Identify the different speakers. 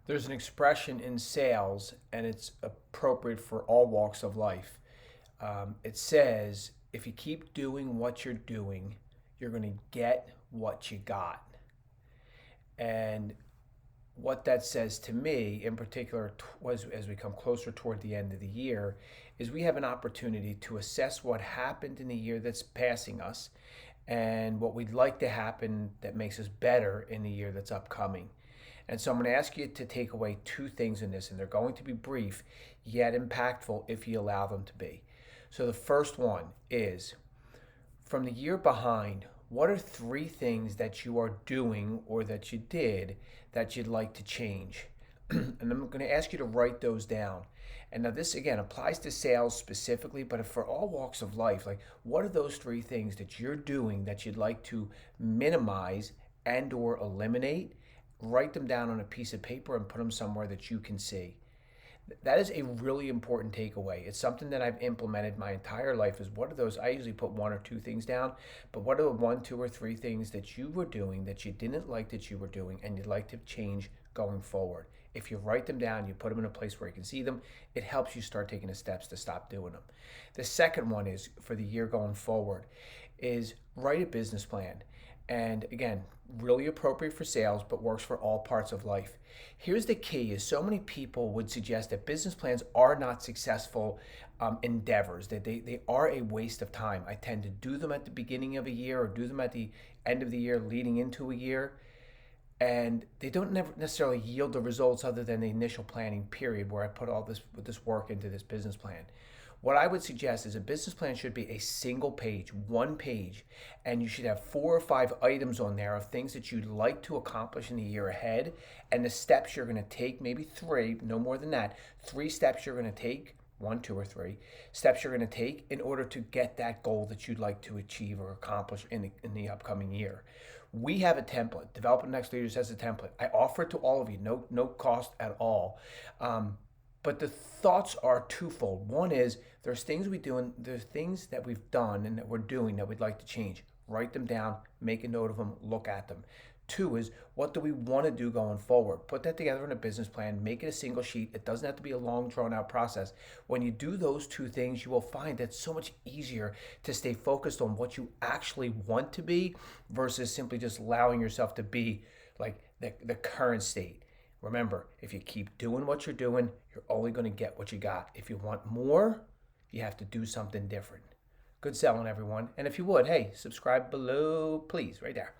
Speaker 1: There's an expression in sales, and it's appropriate for all walks of life. It says, if you keep doing what you're doing, you're going to get what you got. And what that says to me, in particular, was as we come closer toward the end of the year, is we have an opportunity to assess what happened in the year that's passing us and what we'd like to happen that makes us better in the year that's upcoming. And so I'm going to ask you to take away two things in this, and they're going to be brief yet impactful if you allow them to be. So the first one is, from the year behind, what are three things that you are doing or that you did that you'd like to change? And I'm going to ask you to write those down. And now this again applies to sales specifically, but for all walks of life, like what are those three things that you're doing that you'd like to minimize and or eliminate? Write them down on a piece of paper and put them somewhere that you can see. That is a really important takeaway. It's something that I've implemented my entire life is what are those, I usually put one or two things down, but what are the one, two, or three things that you were doing that you didn't like that you were doing and you'd like to change going forward? If you write them down, you put them in a place where you can see them, it helps you start taking the steps to stop doing them. The second one is for the year going forward is write a business plan. And again, really appropriate for sales, but works for all parts of life. Here's the key is so many people would suggest that business plans are not successful endeavors, that they are a waste of time. I tend to do them at the beginning of a year or do them at the end of the year leading into a year, and they don't never necessarily yield the results other than the initial planning period where I put all this work into this business plan. What I would suggest is a business plan should be a single page, one page, and you should have 4 or 5 items on there of things that you'd like to accomplish in the year ahead and the steps you're going to take, maybe three, no more than that, 3 steps you're going to take, one, two, or 3 steps you're going to take in order to get that goal that you'd like to achieve or accomplish in the upcoming year. We have a template. Developing Next Leaders has a template. I offer it to all of you, no cost at all. But the thoughts are twofold. One is there's things we do and there's things that we've done and that we're doing that we'd like to change. Write them down, make a note of them, look at them. Two is what do we want to do going forward? Put that together in a business plan, make it a single sheet. It doesn't have to be a long drawn out process. When you do those two things, you will find that it's so much easier to stay focused on what you actually want to be versus simply just allowing yourself to be like the current state. Remember, if you keep doing what you're doing, you're only going to get what you got. If you want more, you have to do something different. Good selling, everyone. And if you would, hey, subscribe below, please, right there.